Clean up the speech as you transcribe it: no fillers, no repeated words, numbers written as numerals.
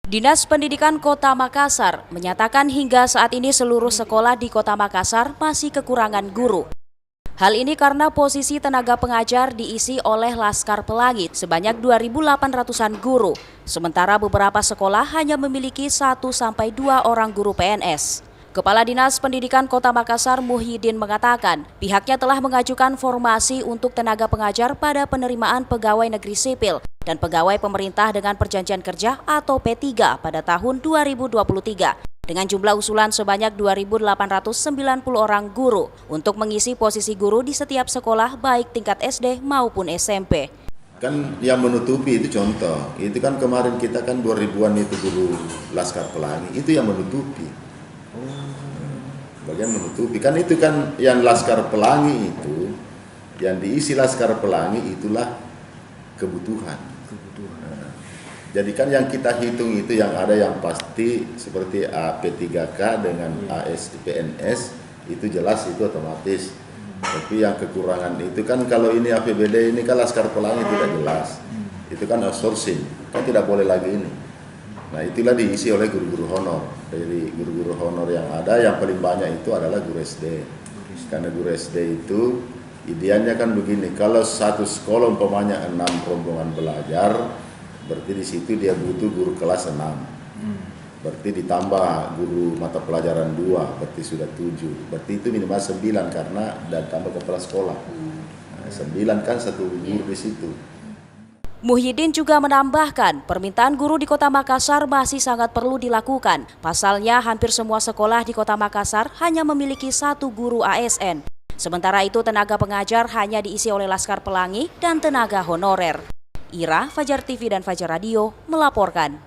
Dinas Pendidikan Kota Makassar menyatakan hingga saat ini seluruh sekolah di Kota Makassar masih kekurangan guru. Hal ini karena posisi tenaga pengajar diisi oleh Laskar Pelangi sebanyak 2.800-an guru, sementara beberapa sekolah hanya memiliki 1-2 orang guru PNS. Kepala Dinas Pendidikan Kota Makassar Muhyiddin mengatakan pihaknya telah mengajukan formasi untuk tenaga pengajar pada penerimaan pegawai negeri sipil dan pegawai pemerintah dengan perjanjian kerja atau P3 pada tahun 2023 dengan jumlah usulan sebanyak 2.890 orang guru untuk mengisi posisi guru di setiap sekolah baik tingkat SD maupun SMP. Kan yang menutupi itu contoh, itu kan kemarin kita kan 2000-an itu guru Laskar Pelangi, itu yang menutupi. Bagian menutupi, kan itu kan yang Laskar Pelangi itu, yang diisi Laskar Pelangi itulah kebutuhan. Jadi kan yang kita hitung itu yang ada yang pasti seperti P3K dengan AS-PNS itu jelas itu otomatis. Tapi yang kekurangan itu kan kalau ini APBD ini kan Laskar Pelangi tidak jelas. Itu kan outsourcing, kan tidak boleh lagi ini. Nah itulah diisi oleh guru-guru honor. Dari guru-guru honor yang ada yang paling banyak itu adalah guru SD. Karena guru SD itu idealnya kan begini, kalau satu sekolah umpamanya 6 rombongan belajar, berarti di situ dia butuh guru kelas 6. Berarti ditambah guru mata pelajaran 2, berarti sudah 7. Berarti itu minimal 9 karena dan tambah kepala sekolah. Nah, 9 kan satu guru di situ. Muhyiddin juga menambahkan permintaan guru di Kota Makassar masih sangat perlu dilakukan. Pasalnya hampir semua sekolah di Kota Makassar hanya memiliki 1 guru ASN. Sementara itu tenaga pengajar hanya diisi oleh Laskar Pelangi dan tenaga honorer. Ira, Fajar TV dan Fajar Radio melaporkan.